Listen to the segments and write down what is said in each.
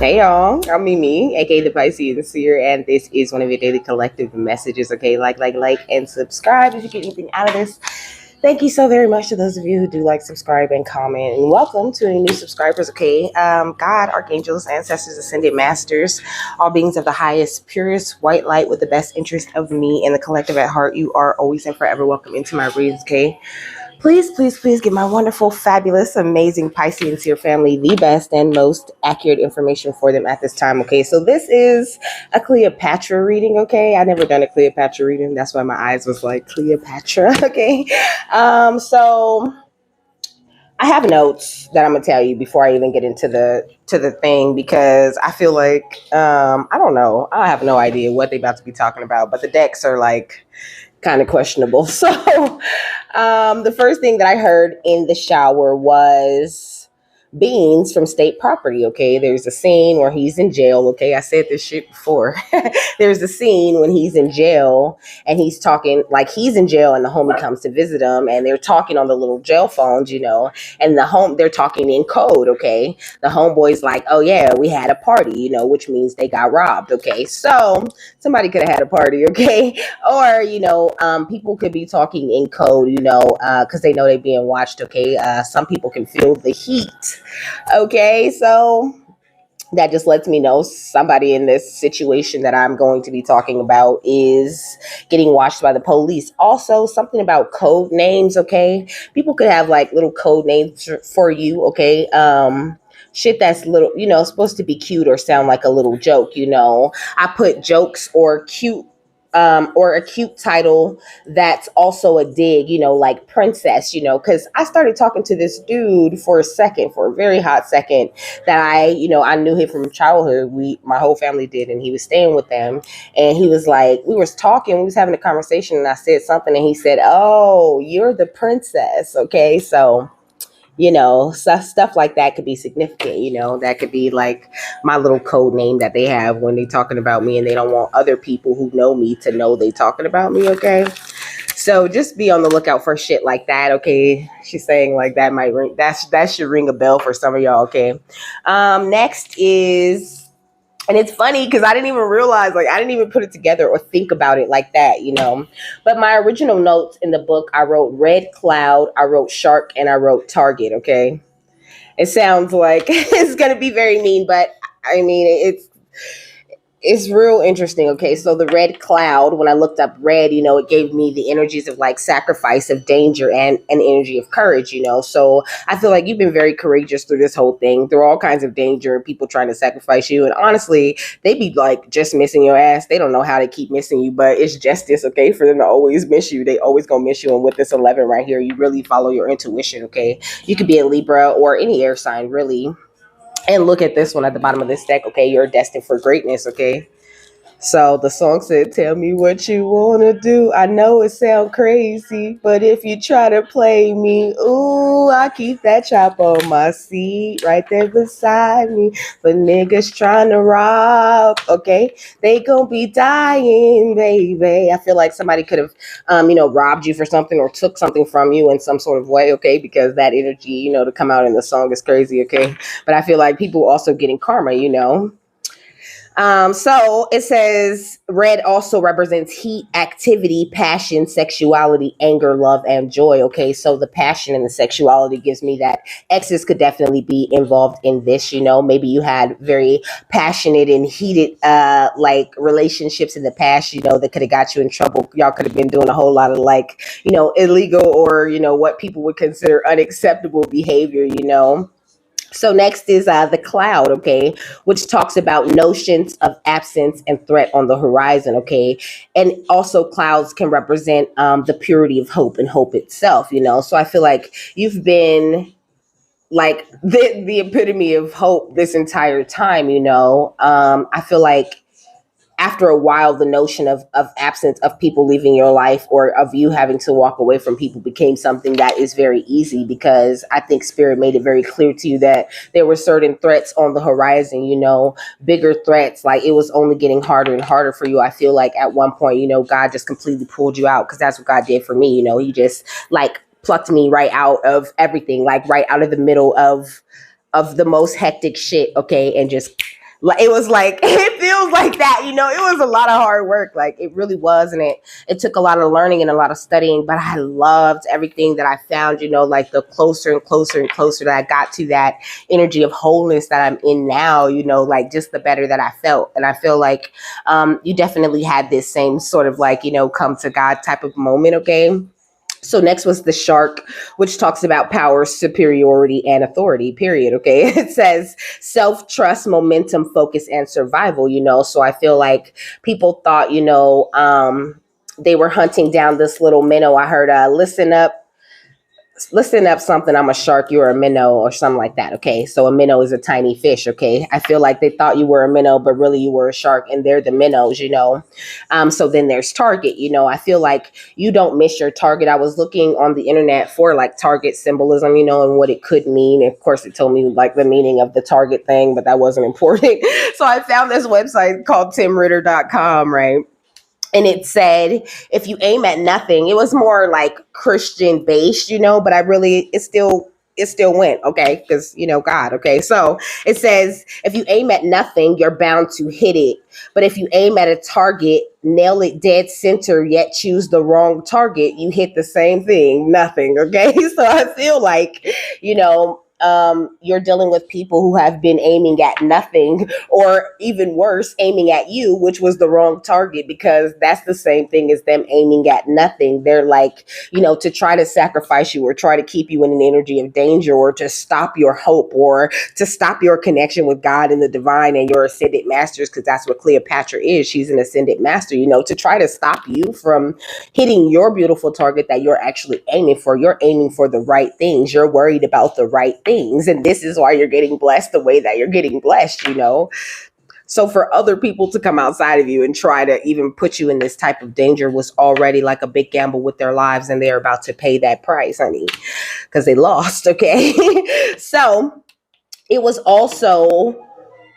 Hey y'all, I'm Mimi, aka the Pisces Seer, and this is one of your daily collective messages. Okay, like, and subscribe if you get anything out of this. Thank you so very much to those of you who do like, subscribe, and comment. And welcome to any new subscribers. Okay, God, archangels, ancestors, ascended masters, all beings of the highest, purest white light with the best interest of me and the collective at heart. You are always and forever welcome into my readings. Okay. Please, please, please give my wonderful, fabulous, amazing Pisces and Seer family the best and most accurate information for them at this time. Okay, so this is a Cleopatra reading. Okay, I never done a Cleopatra reading. That's why my eyes was like Cleopatra. Okay, so I have notes that I'm gonna tell you before I even get into the thing because I feel like I don't know. I have no idea what they about to be talking about, but the decks are like kind of questionable. So the first thing that I heard in the shower was Beans from State Property. Okay, there's a scene where he's in jail. Okay, I said this shit before. There's a scene when he's in jail and he's talking like he's in jail and the homie comes to visit him and they're talking on the little jail phones, and they're talking in code. Okay, the homeboy's like, oh yeah, we had a party, which means they got robbed. Okay, so somebody could have had a party. Okay, or people could be talking in code, because they know they're being watched. Okay, some people can feel the heat. Okay, so that just lets me know somebody in this situation that I'm going to be talking about is getting watched by the police. Also, something about code names. Okay, people could have like little code names for you. Okay, shit that's little, supposed to be cute or sound like a little joke. I put jokes or a cute title that's also a dig, like princess, because I started talking to this dude for a very hot second that I knew him from childhood. My whole family did, and he was staying with them. And he was like, we was having a conversation, and I said something, and he said, oh, you're the princess. Okay, so stuff like that could be significant. That could be like my little code name that they have when they talking about me and they don't want other people who know me to know they talking about me. Okay, so just be on the lookout for shit like that. Okay, she's saying like that might ring, that should ring a bell for some of y'all. Okay, next is, and it's funny because I didn't even realize, like, I didn't even put it together or think about it like that, But my original notes in the book, I wrote red cloud, I wrote shark, and I wrote target. Okay, it sounds like it's gonna be very mean, but I mean it's real interesting. Okay, so the red cloud, when I looked up red, it gave me the energies of like sacrifice, of danger, and an energy of courage. So I feel like you've been very courageous through this whole thing, through all kinds of danger, people trying to sacrifice you, and honestly, they be like just missing your ass. They don't know how to keep missing you, but it's justice. Okay, for them to always miss you, they always gonna miss you. And with this 11 right here, you really follow your intuition. Okay, you could be a Libra or any air sign, really. And look at this one at the bottom of this deck. Okay, you're destined for greatness. Okay, so the song said, tell me what you want to do. I know it sound crazy, but if you try to play me, ooh, I keep that chop on my seat right there beside me. But niggas trying to rob, okay? They gonna be dying, baby. I feel like somebody could have, robbed you for something or took something from you in some sort of way, okay? Because that energy, to come out in the song is crazy, okay? But I feel like people also getting karma. So it says red also represents heat, activity, passion, sexuality, anger, love, and joy. Okay, so the passion and the sexuality gives me that exes could definitely be involved in this. Maybe you had very passionate and heated like relationships in the past, that could have got you in trouble. Y'all could have been doing a whole lot of like, illegal or, what people would consider unacceptable behavior. So next is the cloud, okay, which talks about notions of absence and threat on the horizon, okay, and also clouds can represent the purity of hope and hope itself. So I feel like you've been like the epitome of hope this entire time. I feel like after a while, the notion of absence, of people leaving your life or of you having to walk away from people became something that is very easy, because I think spirit made it very clear to you that there were certain threats on the horizon, bigger threats. Like it was only getting harder and harder for you. I feel like at one point, God just completely pulled you out, because that's what God did for me. He just like plucked me right out of everything, like right out of the middle of the most hectic shit, okay, and just Like it was like it feels like that, you know. It was a lot of hard work, like it really was, and it took a lot of learning and a lot of studying. But I loved everything that I found, you know. Like the closer and closer and closer that I got to that energy of wholeness that I'm in now, you know, like just the better that I felt. And I feel like you definitely had this same sort of like, you know, come to God type of moment. Okay. So next was the shark, which talks about power, superiority, and authority, period. Okay. It says self-trust, momentum, focus, and survival, you know. So I feel like people thought, you know, they were hunting down this little minnow. I heard listen up something, I'm a shark, you're a minnow, or something like that. Okay. So a minnow is a tiny fish. Okay. I feel like they thought you were a minnow, but really you were a shark and they're the minnows, you know. So then there's target, you know. I feel like you don't miss your target. I was looking on the internet for like target symbolism, you know, and what it could mean. Of course, it told me like the meaning of the target thing, but that wasn't important. So I found this website called timritter.com, right? And it said, if you aim at nothing, it was more like Christian based, you know, but it still went, okay, because, you know, God, okay. So it says, if you aim at nothing, you're bound to hit it. But if you aim at a target, nail it dead center, yet choose the wrong target, you hit the same thing, nothing, okay. So I feel like, you know, you're dealing with people who have been aiming at nothing, or even worse, aiming at you, which was the wrong target, because that's the same thing as them aiming at nothing. They're like, you know, to try to sacrifice you or try to keep you in an energy of danger, or to stop your hope, or to stop your connection with God and the divine and your ascended masters, because that's what Cleopatra is. She's an ascended master, you know, to try to stop you from hitting your beautiful target that you're actually aiming for. You're aiming for the right things. You're worried about the right things. And this is why you're getting blessed the way that you're getting blessed, you know? So for other people to come outside of you and try to even put you in this type of danger was already like a big gamble with their lives. And they're about to pay that price, honey, because they lost. Okay. So it was also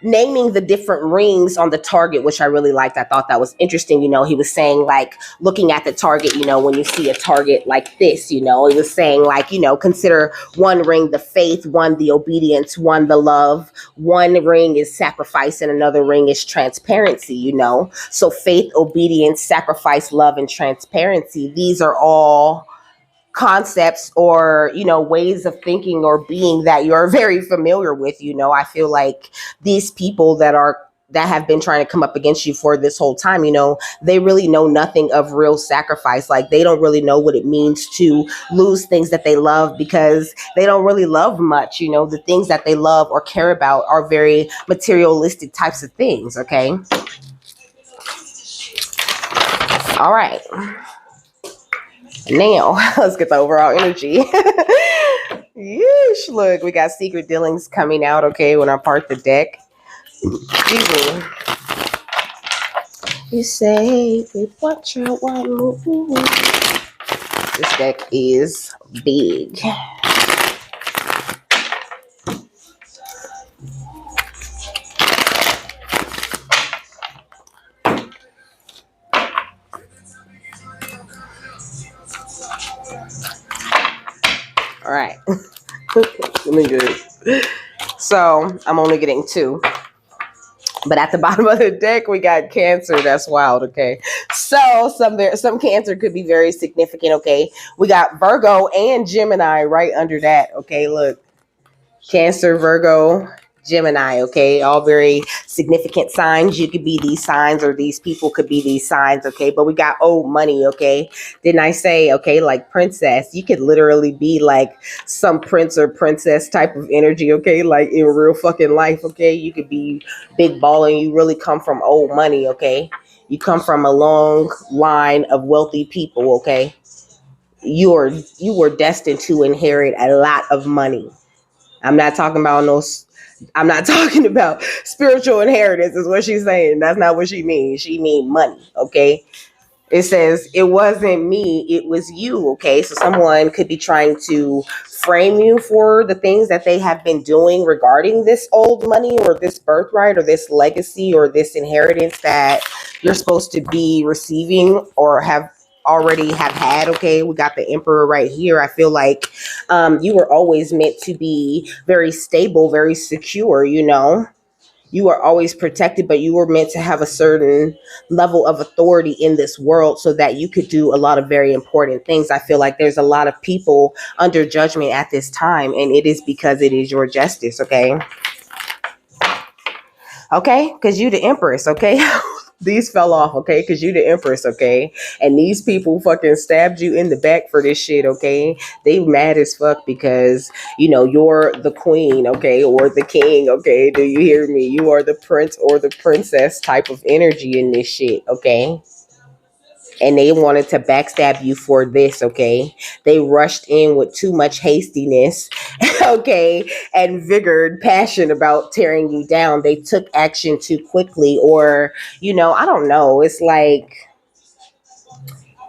naming the different rings on the target, which I really liked. I thought that was interesting. You know, he was saying like looking at the target, you know, when you see a target like this, you know, he was saying like, you know, consider one ring the faith, one the obedience, one the love, one ring is sacrifice, and another ring is transparency, you know. So faith, obedience, sacrifice, love, and transparency, these are all concepts, or, you know, ways of thinking or being that you're very familiar with. You know, I feel like these people that have been trying to come up against you for this whole time, you know, they really know nothing of real sacrifice. Like they don't really know what it means to lose things that they love, because they don't really love much. You know, the things that they love or care about are very materialistic types of things. Okay. All right. Now, let's get the overall energy. Yeesh, look, we got secret dealings coming out, okay, when I part the deck. Excuse me. You say, what you want. This deck is big. All right. Let me good. So I'm only getting two. But at the bottom of the deck, we got Cancer. That's wild, okay? So some Cancer could be very significant, okay? We got Virgo and Gemini right under that, okay? Look, Cancer, Virgo, Gemini, okay? All very significant signs. You could be these signs, or these people could be these signs, okay? But we got old money, okay? Didn't I say, okay, like princess? You could literally be like some prince or princess type of energy, okay? Like in real fucking life, okay? You could be big balling. You really come from old money, okay? You come from a long line of wealthy people, okay? You were destined to inherit a lot of money. I'm not talking about spiritual inheritance, is what she's saying. That's not what she means. She mean money, okay? It says, it wasn't me, it was you, okay? So someone could be trying to frame you for the things that they have been doing regarding this old money, or this birthright, or this legacy, or this inheritance that you're supposed to be receiving or have already have had, okay? We got the Emperor right here. I feel like you were always meant to be very stable, very secure, you know? You were always protected, but you were meant to have a certain level of authority in this world so that you could do a lot of very important things. I feel like there's a lot of people under judgment at this time, and it is because it is your justice, okay? Okay, because you the empress, okay? These fell off, okay? Because you the empress, okay? And these people fucking stabbed you in the back for this shit, okay? They mad as fuck because, you know, you're the queen, okay? Or the king, okay? Do you hear me? You are the prince or the princess type of energy in this shit, okay? And they wanted to backstab you for this, okay? They rushed in with too much hastiness, okay, and vigor, passion about tearing you down. They took action too quickly, or, you know, I don't know. It's like,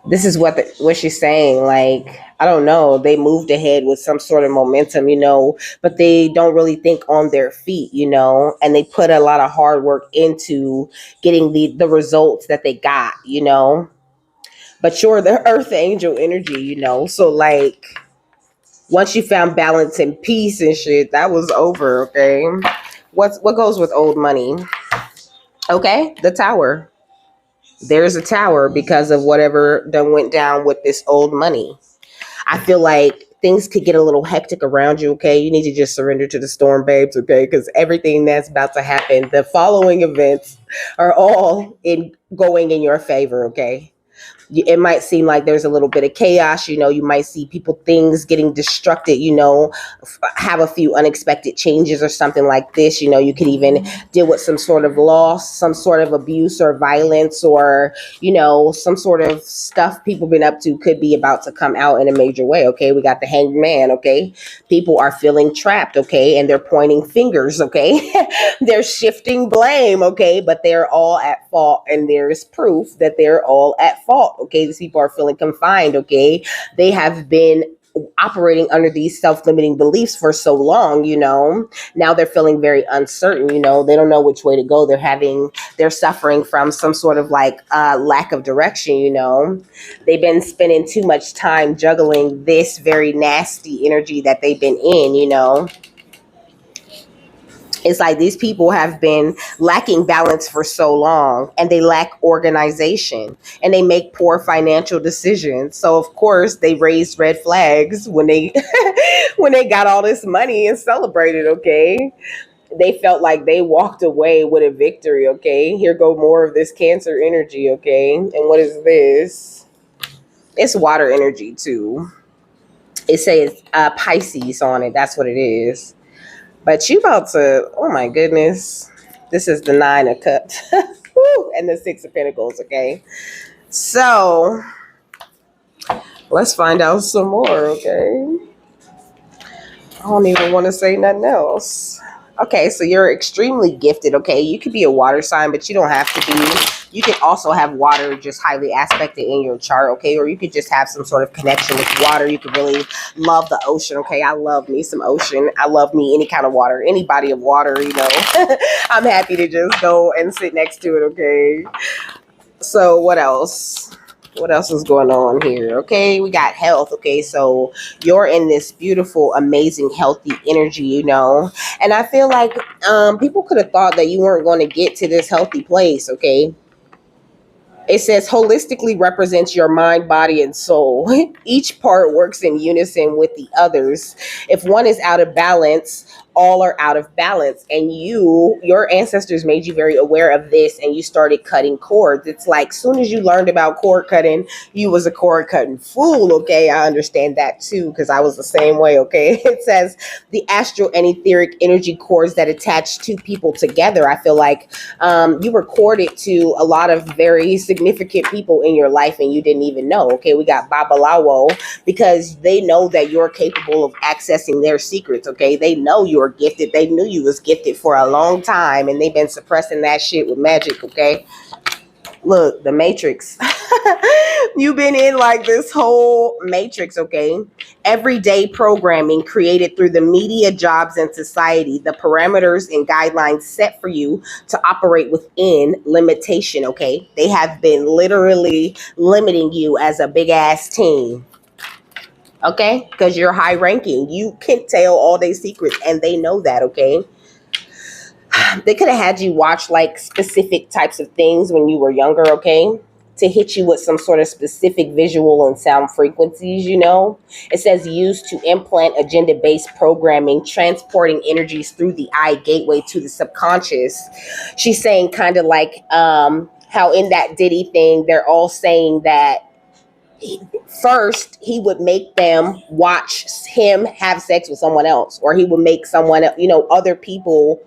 this is what she's saying. Like, I don't know. They moved ahead with some sort of momentum, you know, but they don't really think on their feet, you know, and they put a lot of hard work into getting the results that they got, you know. But you're the earth angel energy, you know. So like once you found balance and peace and shit, that was over, okay? What goes with old money? Okay, the tower. There's a tower because of whatever done went down with this old money. I feel like things could get a little hectic around you, okay? You need to just surrender to the storm, babes, okay? Because everything that's about to happen, the following events are all in going in your favor, okay? It might seem like there's a little bit of chaos, you know. You might see people, things getting destructed, you know, have a few unexpected changes or something like this, you know. You could even deal with some sort of loss, some sort of abuse or violence, or, you know, some sort of stuff people been up to could be about to come out in a major way, okay? We got the hanged man, okay? People are feeling trapped, okay? And they're pointing fingers, okay? They're shifting blame, okay? But they're all at fault, and there's proof that they're all at fault, okay? These people are feeling confined, okay? They have been operating under these self-limiting beliefs for so long, you know. Now they're feeling very uncertain, you know. They don't know which way to go. They're suffering from some sort of like lack of direction, you know. They've been spending too much time juggling this very nasty energy that they've been in, you know. It's like these people have been lacking balance for so long, and they lack organization, and they make poor financial decisions. So of course they raised red flags when they when they got all this money and celebrated, okay? They felt like they walked away with a victory, okay? Here go more of this Cancer energy, okay? And what is this? It's water energy too. It says Pisces on it. That's what it is. But you about to, oh my goodness. This is the 9 of Cups. Woo, and the 6 of Pentacles, okay? So, let's find out some more, okay? I don't even want to say nothing else. Okay, so you're extremely gifted, okay? You could be a water sign, but you don't have to be. You could also have water just highly aspected in your chart, okay? Or you could just have some sort of connection with water. You could really love the ocean, okay? I love me some ocean. I love me any kind of water, any body of water, you know. I'm happy to just go and sit next to it, okay? So what else? What else is going on here? Okay, we got health. Okay, so you're in this beautiful, amazing, healthy energy, you know. And I feel like people could have thought that you weren't going to get to this healthy place, okay? It says holistically represents your mind, body, and soul. Each part works in unison with the others. If one is out of balance, all are out of balance. And your ancestors made you very aware of this, and you started cutting cords. It's like soon as you learned about cord cutting, you was a cord cutting fool. Okay, I understand that too, because I was the same way. Okay, it says the astral and etheric energy cords that attach two people together. I feel like you were corded to a lot of very significant people in your life, and you didn't even know. Okay, we got Babalawo, because they know that you're capable of accessing their secrets. Okay, they know you're gifted. They knew you was gifted for a long time, and they've been suppressing that shit with magic. Okay, look, the Matrix. You've been in like this whole matrix, okay? Everyday programming created through the media, jobs, and society, the parameters and guidelines set for you to operate within limitation, okay? They have been literally limiting you as a big ass team. Okay? Because you're high ranking. You can tell all their secrets, and they know that, okay? They could have had you watch like specific types of things when you were younger, okay? To hit you with some sort of specific visual and sound frequencies, you know? It says used to implant agenda based programming, transporting energies through the eye gateway to the subconscious. She's saying kind of like how in that Diddy thing, they're all saying that first he would make them watch him have sex with someone else, or he would make someone, you know, other people,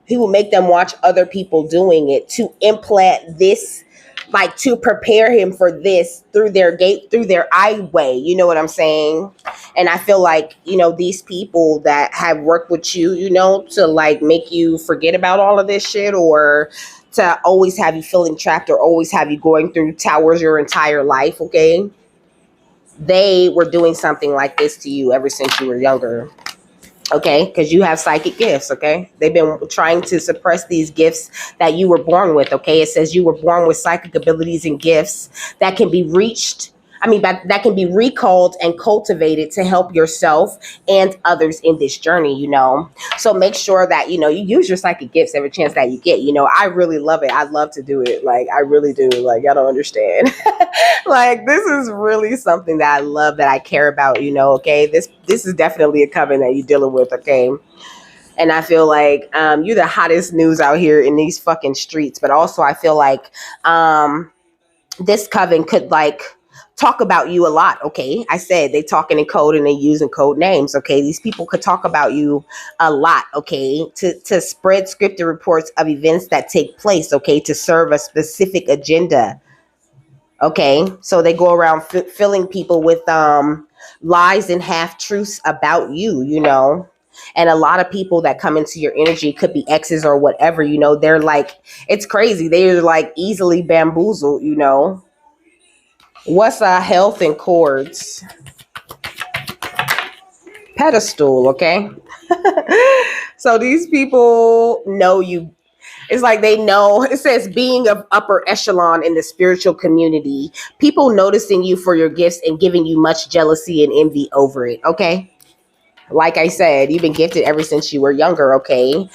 he would make them watch other people doing it to implant this, like to prepare him for this through their gate, through their eyeway, you know what I'm saying? And I feel like, you know, these people that have worked with you, you know, to like make you forget about all of this shit, or to always have you feeling trapped, or always have you going through towers your entire life, okay? They were doing something like this to you ever since you were younger, okay? Because you have psychic gifts, okay? They've been trying to suppress these gifts that you were born with, okay? It says you were born with psychic abilities and gifts that can be reached. That can be recalled and cultivated to help yourself and others in this journey, you know? So make sure that, you know, you use your psychic gifts every chance that you get, you know? I really love it. I love to do it. Like, I really do. Like, y'all don't understand. Like, this is really something that I love, that I care about, you know, okay? This is definitely a coven that you're dealing with, okay? And I feel like you're the hottest news out here in these fucking streets. But also I feel like this coven could like talk about you a lot, okay? I said they talking in code and they using code names, okay? These people could talk about you a lot, okay? To spread scripted reports of events that take place, okay? To serve a specific agenda, okay? So they go around filling people with lies and half truths about you, you know? And a lot of people that come into your energy could be exes or whatever, you know? They're like, it's crazy. They're like easily bamboozled, you know? What's health and chords? Pedestal, okay? So these people know you. It's like they know. It says being of upper echelon in the spiritual community, people noticing you for your gifts and giving you much jealousy and envy over it, okay? Like I said, you've been gifted ever since you were younger, okay?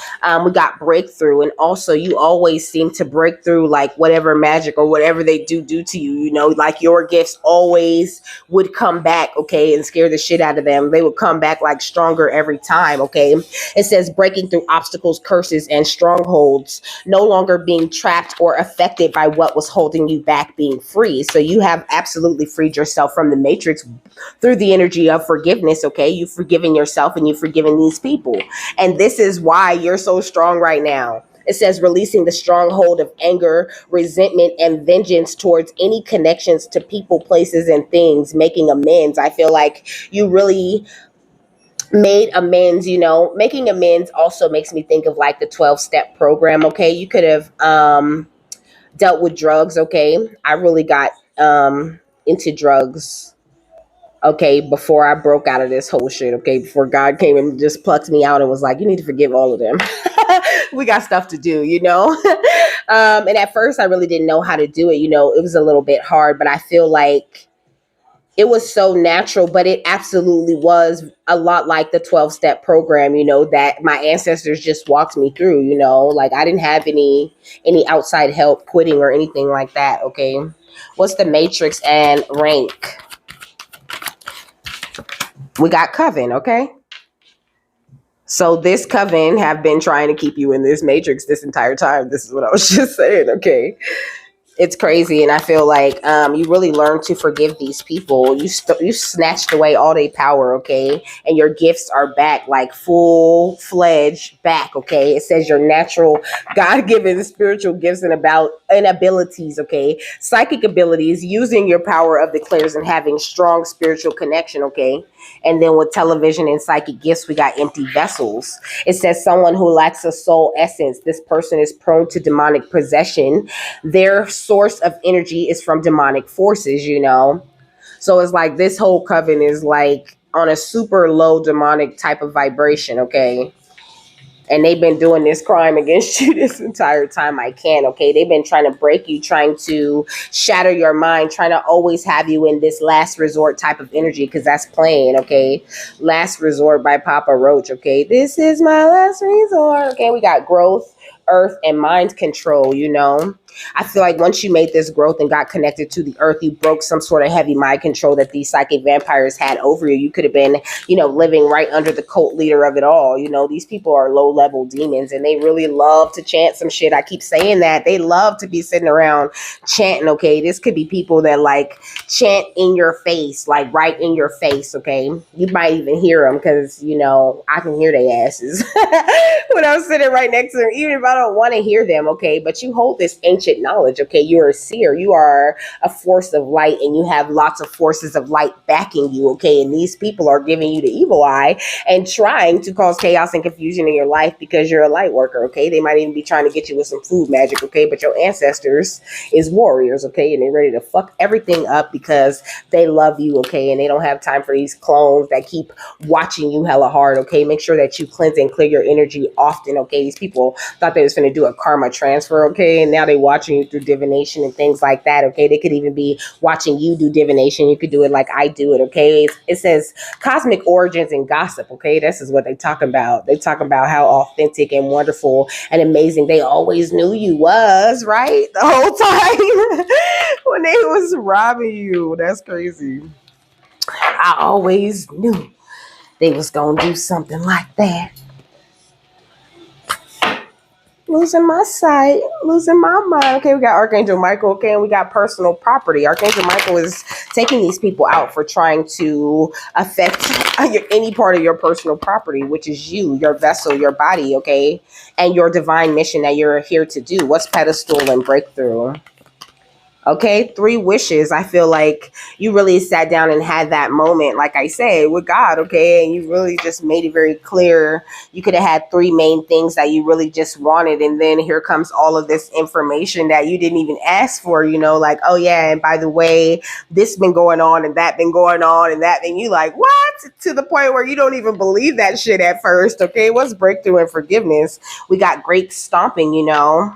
We got breakthrough, and also you always seem to break through like whatever magic or whatever they do to you, you know, like your gifts always would come back, okay, and scare the shit out of them. They would come back like stronger every time, okay? It says breaking through obstacles, curses, and strongholds, no longer being trapped or affected by what was holding you back, being free. So you have absolutely freed yourself from the matrix through the energy of forgiveness, okay? You've forgiven yourself and you've forgiven these people. And this is why you're so strong right now. It says releasing the stronghold of anger, resentment, and vengeance towards any connections to people, places, and things, making amends. I feel like you really made amends, you know. Making amends also makes me think of like the 12-step program, okay? You could have dealt with drugs, okay? I really got into drugs, okay, before I broke out of this whole shit, okay, before God came and just plucked me out and was like, you need to forgive all of them. We got stuff to do, you know? And at first I really didn't know how to do it, you know. It was a little bit hard, but I feel like it was so natural, but it absolutely was a lot like the 12-step program, you know, that my ancestors just walked me through, you know. Like I didn't have any outside help quitting or anything like that, okay? What's the matrix and rank? We got coven, okay? So this coven have been trying to keep you in this matrix this entire time. This is what I was just saying, okay? It's crazy, and I feel like you really learn to forgive these people. You snatched away all their power, okay? And your gifts are back, like full-fledged back, okay? It says your natural, God-given spiritual gifts and abilities, okay? Psychic abilities, using your power of the clairs and having strong spiritual connection, okay? And then with television and psychic gifts, we got empty vessels. It says someone who lacks a soul essence. This person is prone to demonic possession. Their source of energy is from demonic forces, you know. So it's like this whole coven is like on a super low demonic type of vibration, okay? And they've been doing this crime against you this entire time. I can't, okay? They've been trying to break you, trying to shatter your mind, trying to always have you in this last resort type of energy, because that's playing, okay? Last Resort by Papa Roach, okay? This is my last resort, okay? We got growth, earth and mind control, you know. I feel like once you made this growth and got connected to the earth, you broke some sort of heavy mind control that these psychic vampires had over you. You could have been, you know, living right under the cult leader of it all. You know, these people are low level demons and they really love to chant some shit. I keep saying that. They love to be sitting around chanting, okay? This could be people that like chant in your face, like right in your face, okay? You might even hear them because, you know, I can hear their asses when I'm sitting right next to them, even if I don't want to hear them, okay? But you hold this ancient knowledge, okay? You're a seer. You are a force of light and you have lots of forces of light backing you, okay? And these people are giving you the evil eye and trying to cause chaos and confusion in your life because you're a light worker, okay? They might even be trying to get you with some food magic, okay? But your ancestors is warriors, okay? And they're ready to fuck everything up because they love you, okay? And they don't have time for these clones that keep watching you hella hard, okay? Make sure that you cleanse and clear your energy often, okay? These people thought they was going to do a karma transfer, okay? And now they watching you through divination and things like that, okay? They could even be watching you do divination. You could do it like I do it, okay? It says cosmic origins and gossip, okay? This is what they talk about. They talk about how authentic and wonderful and amazing they always knew you was, right? The whole time when they was robbing you. That's crazy. I always knew they was gonna do something like that. Losing my sight, losing my mind. Okay, we got Archangel Michael, okay, and we got personal property. Archangel Michael is taking these people out for trying to affect any part of your personal property, which is you, your vessel, your body, okay, and your divine mission that you're here to do. What's pedestal and breakthrough? Okay, 3 wishes. I feel like you really sat down and had that moment, like I said, with God, okay, and you really just made it very clear. You could have had 3 main things that you really just wanted, and then here comes all of this information that you didn't even ask for, you know, like, oh yeah, and by the way, this been going on and that been going on and that, and you like, what? To the point where you don't even believe that shit at first, okay? What's breakthrough and forgiveness? We got great stomping, you know,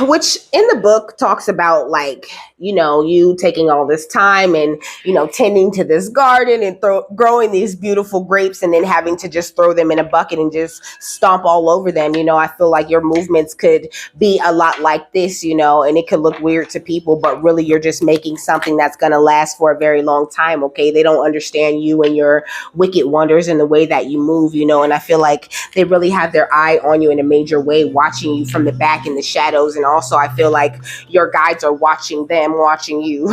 which in the book talks about, like, you know, you taking all this time and, you know, tending to this garden and growing these beautiful grapes and then having to just throw them in a bucket and just stomp all over them. You know, I feel like your movements could be a lot like this, you know, and it could look weird to people, but really you're just making something that's going to last for a very long time. Okay. They don't understand you and your wicked wonders and the way that you move, you know, and I feel like they really have their eye on you in a major way, watching you from the back in the shadows. And also I feel like your guides are watching them, watching you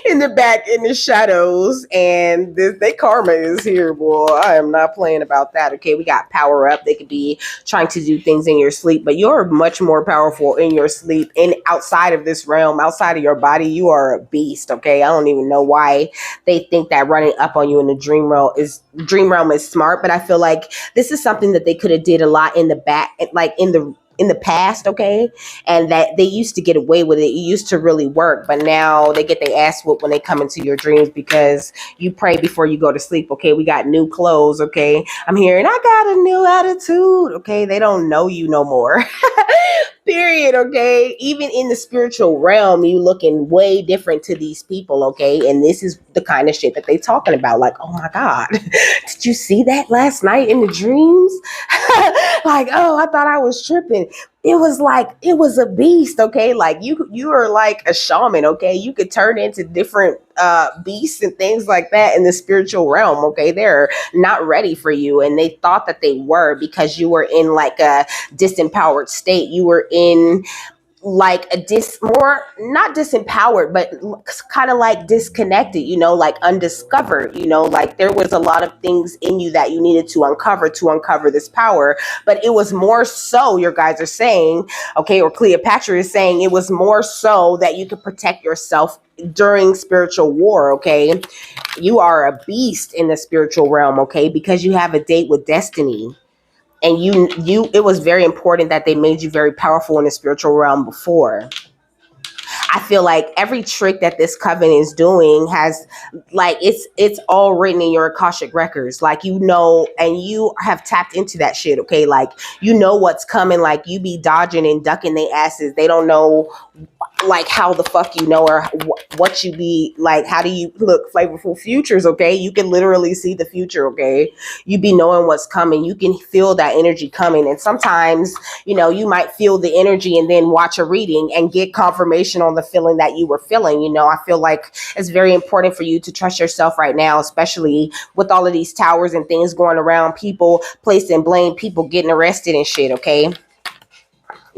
in the back in the shadows, and they karma is here, boy. I am not playing about that. Okay, we got power up. They could be trying to do things in your sleep, but you're much more powerful in your sleep and outside of this realm, outside of your body. You are a beast. Okay, I don't even know why they think that running up on you in the dream realm is smart, but I feel like this is something that they could have did a lot in the back, like in the past, okay, and that they used to get away with it. It used to really work, but now they get their ass whooped when they come into your dreams because you pray before you go to sleep. Okay, we got new clothes. Okay, I'm hearing I got a new attitude. Okay, they don't know you no more. Period. Okay, even in the spiritual realm, you looking way different to these people. Okay, and this is the kind of shit that they talking about. Like, oh my god, did you see that last night in the dreams? Like, oh, I thought I was tripping. It was a beast. Okay, like you are like a shaman. Okay, you could turn into different beasts and things like that in the spiritual realm. Okay, they're not ready for you, and they thought that they were because you were in like a disempowered state. You were in like more not disempowered, but kind of like disconnected, you know, like undiscovered, you know, like there was a lot of things in you that you needed to uncover this power. But it was more so, your guys are saying, okay, or Cleopatra is saying, it was more so that you could protect yourself during spiritual war. Okay, you are a beast in the spiritual realm, okay, because you have a date with destiny. And it was very important that they made you very powerful in the spiritual realm before. I feel like every trick that this coven is doing has, like, it's all written in your Akashic records. Like, you know, and you have tapped into that shit, okay? Like, you know what's coming. Like, you be dodging and ducking their asses. They don't know, like, how the fuck you know, or what you be like. How do you look? Flavorful futures, okay? You can literally see the future, okay? You be knowing what's coming. You can feel that energy coming. And sometimes, you know, you might feel the energy and then watch a reading and get confirmation on the feeling that you were feeling. You know, I feel like it's very important for you to trust yourself right now, especially with all of these towers and things going around, people placing blame, people getting arrested and shit, okay?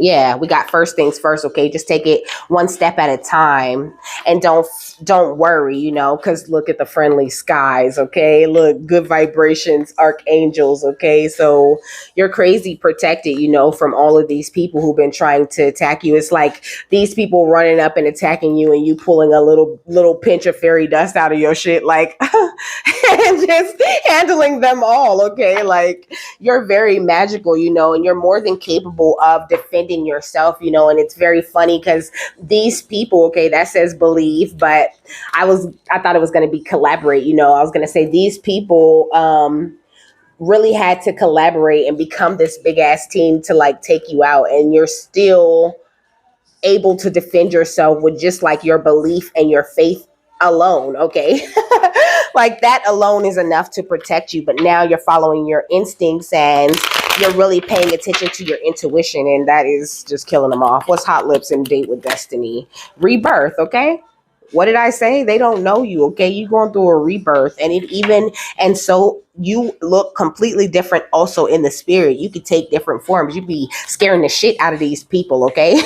Yeah, we got first things first, okay? Just take it one step at a time, and don't worry, you know, because look at the friendly skies, okay? Look, good vibrations, archangels, okay? So you're crazy protected, you know, from all of these people who've been trying to attack you. It's like these people running up and attacking you, and you pulling a little pinch of fairy dust out of your shit, like, and just handling them all, okay? Like, you're very magical, you know, and you're more than capable of defending yourself, you know. And it's very funny because these people, okay, that says believe, but I thought it was going to be collaborate, you know. I was going to say these people really had to collaborate and become this big ass team to, like, take you out, and you're still able to defend yourself with just like your belief and your faith alone, okay? Like, that alone is enough to protect you. But now you're following your instincts, and you're really paying attention to your intuition, and that is just killing them off. What's Hot Lips and Date with Destiny? Rebirth, okay? What did I say? They don't know you, okay? You're going through a rebirth, and so you look completely different also in the spirit. You could take different forms. You'd be scaring the shit out of these people, okay?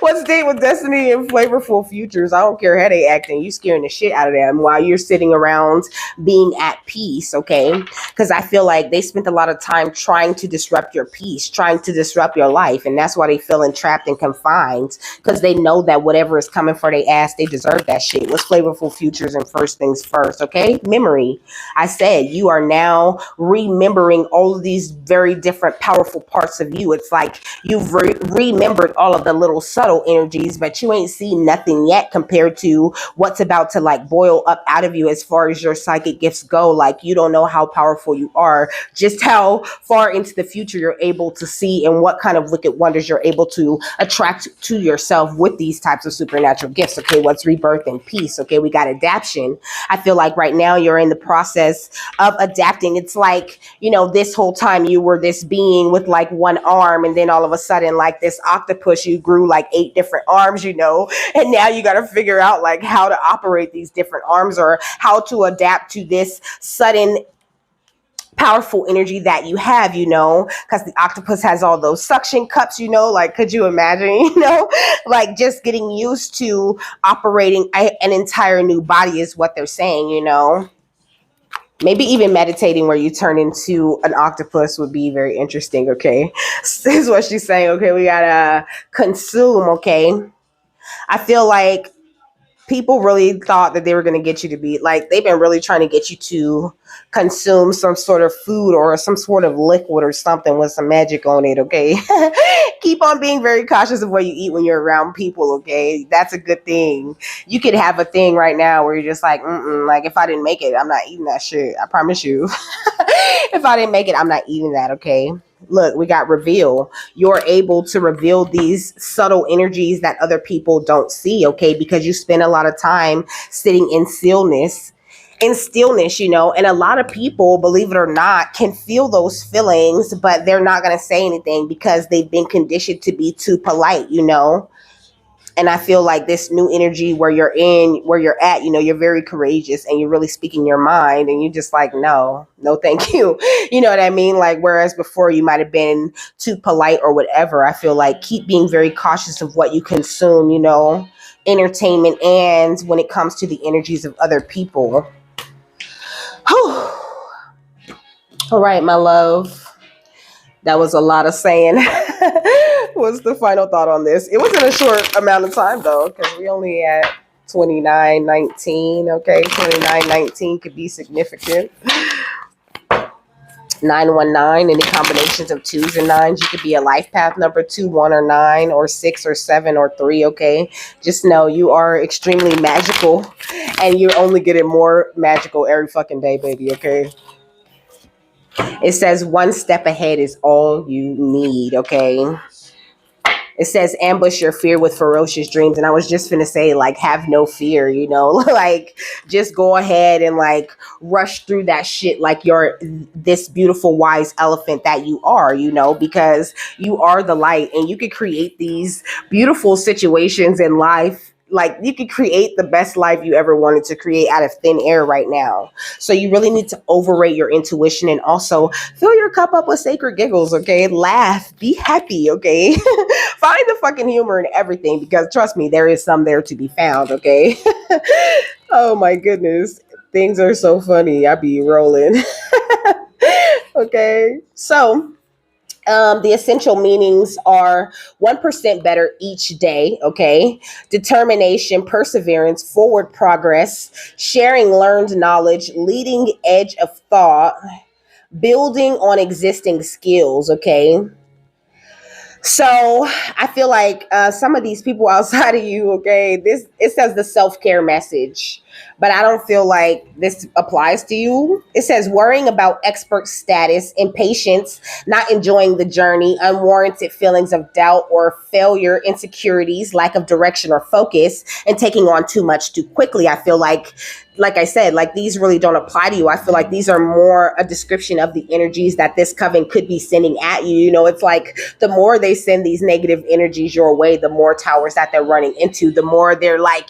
What's Date with Destiny and Flavorful Futures? I don't care how they acting. You scaring the shit out of them while you're sitting around being at peace, okay? Because I feel like they spent a lot of time trying to disrupt your peace, trying to disrupt your life, and that's why they feel entrapped and confined, because they know that whatever is coming for their ass, they deserve that shit. What's Flavorful Futures and First Things First, okay? Memory. I said you are now remembering all of these very different powerful parts of you. It's like you've remembered all of the little subtle energies, but you ain't seen nothing yet compared to what's about to, like, boil up out of you as far as your psychic gifts go. Like, you don't know how powerful you are, just how far into the future you're able to see, and what kind of wicked wonders you're able to attract to yourself with these types of supernatural gifts, okay? What's rebirth and peace, okay? We got adaptation. I feel like right now you're in the process of adapting. It's like, you know, this whole time you were this being with like one arm, and then all of a sudden, like this octopus, you grew like 8 different arms, you know, and now you got to figure out like how to operate these different arms, or how to adapt to this sudden powerful energy that you have, you know, because the octopus has all those suction cups, you know. Like, could you imagine, you know, like just getting used to operating an entire new body is what they're saying, you know. Maybe even meditating where you turn into an octopus would be very interesting, okay? This is what she's saying, okay? We gotta consume, okay? I feel like people really thought that they were going to get you to be like, they've been really trying to get you to consume some sort of food or some sort of liquid or something with some magic on it, okay? Keep on being very cautious of what you eat when you're around people, okay? That's a good thing. You could have a thing right now where you're just like, like, if I didn't make it, I'm not eating that shit. I promise you. If I didn't make it, I'm not eating that, okay? Look, we got reveal. You're able to reveal these subtle energies that other people don't see, okay? Because you spend a lot of time sitting in stillness, you know. And a lot of people, believe it or not, can feel those feelings, but they're not going to say anything because they've been conditioned to be too polite, you know. And I feel like this new energy where you're at, you know, you're very courageous and you're really speaking your mind, and you're just like, no, thank you. You know what I mean? Like, whereas before you might have been too polite or whatever. I feel like keep being very cautious of what you consume, you know, entertainment, and when it comes to the energies of other people. Whew. All right, my love. That was a lot of saying. What's the final thought on this? It wasn't a short amount of time, though, because we only at 29:19. Okay, 29:19 could be significant. 919, any combinations of twos and nines. You could be a life path number 2, 1, or 9, or 6, or 7, or 3. Okay, just know you are extremely magical, and you're only getting more magical every fucking day, baby. Okay. It says one step ahead is all you need. Okay. It says ambush your fear with ferocious dreams. And I was just gonna say, like, have no fear, like just go ahead and like rush through that shit like you're this beautiful, wise elephant that you are, because you are the light and you can create these beautiful situations in life. Like you could create the best life you ever wanted to create out of thin air right now. So you really need to overrate your intuition and also fill your cup up with sacred giggles, okay? Laugh, be happy, okay? Find the fucking humor in everything because trust me, there is some there to be found, okay? Oh my goodness. Things are so funny. I be rolling. Okay. So the essential meanings are 1% better each day, okay? Determination, perseverance, forward progress, sharing learned knowledge, leading edge of thought, building on existing skills, okay? So I feel like some of these people outside of you, okay, this it says the self-care message, but I don't feel like this applies to you. It says worrying about expert status, impatience, not enjoying the journey, unwarranted feelings of doubt or failure, insecurities, lack of direction or focus, and taking on too much too quickly. I feel like I said, like these really don't apply to you. I feel like these are more a description of the energies that this coven could be sending at you. It's like the more they send these negative energies your way, the more towers that they're running into, the more they're like,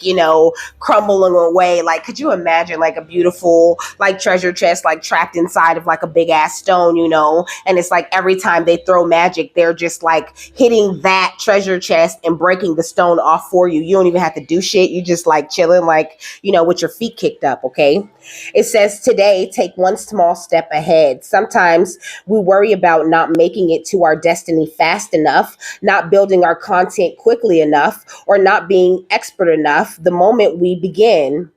crumbling away. Like, could you imagine like a beautiful like treasure chest, like trapped inside of like a big ass stone, and it's like every time they throw magic, they're just like hitting that treasure chest and breaking the stone off for you. You don't even have to do shit. You just like chilling, like, with your feet kicked up, okay? It says today, take one small step ahead. Sometimes we worry about not making it to our destiny fast enough, not building our content quickly enough, or not being expert enough. The moment we begin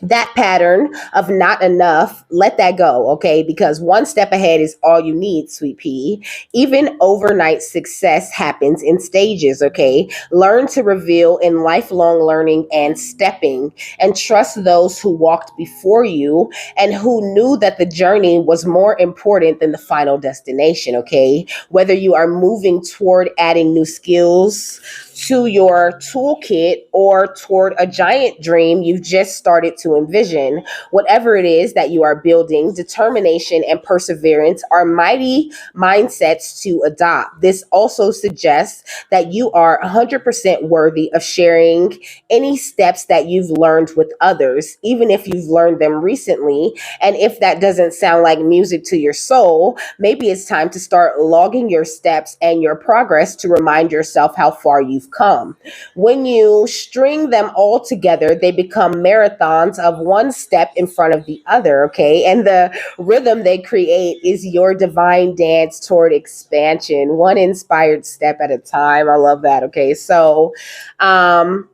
that pattern of not enough, let that go, okay? Because one step ahead is all you need, sweet pea. Even overnight success happens in stages, okay? Learn to reveal in lifelong learning and stepping, and trust those who walked before you and who knew that the journey was more important than the final destination, okay? Whether you are moving toward adding new skills to your toolkit or toward a giant dream you've just started to envision. Whatever it is that you are building, determination and perseverance are mighty mindsets to adopt. This also suggests that you are 100% worthy of sharing any steps that you've learned with others, even if you've learned them recently. And if that doesn't sound like music to your soul, maybe it's time to start logging your steps and your progress to remind yourself how far you've come. When you string them all together, they become marathons of one step in front of the other, okay? And the rhythm they create is your divine dance toward expansion, one inspired step at a time. I love that, okay? So the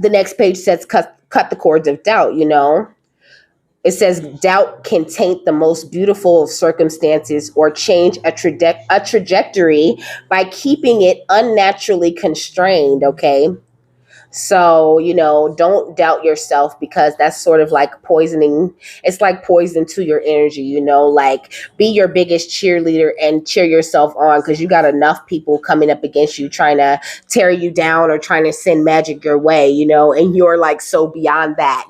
next page says cut the cords of doubt, It says doubt can taint the most beautiful of circumstances or change a trajectory by keeping it unnaturally constrained, okay? So, don't doubt yourself because that's sort of like poisoning. It's like poison to your energy, like be your biggest cheerleader and cheer yourself on because you got enough people coming up against you trying to tear you down or trying to send magic your way, and you're like so beyond that,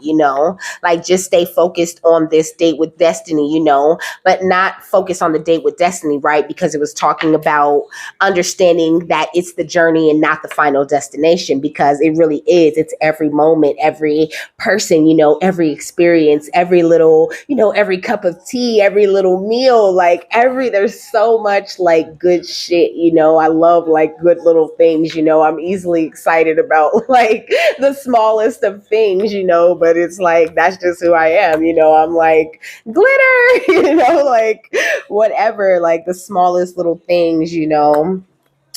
like just stay focused on this date with destiny, but not focus on the date with destiny, right? Because it was talking about understanding that it's the journey and not the final destination because it really is. It's every moment, every person, every experience, every little, every cup of tea, every little meal, like there's so much like good shit, I love like good little things, I'm easily excited about like the smallest of things, but it's like, that's just who I am, I'm like glitter, like whatever, like the smallest little things,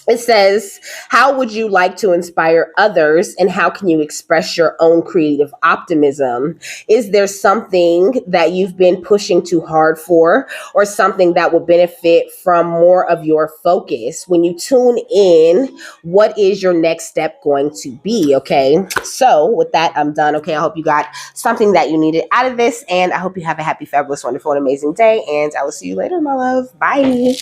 It says, how would you like to inspire others and how can you express your own creative optimism? Is there something that you've been pushing too hard for or something that will benefit from more of your focus? When you tune in, what is your next step going to be? Okay. So with that, I'm done. Okay. I hope you got something that you needed out of this and I hope you have a happy, fabulous, wonderful, and amazing day. And I will see you later, my love. Bye.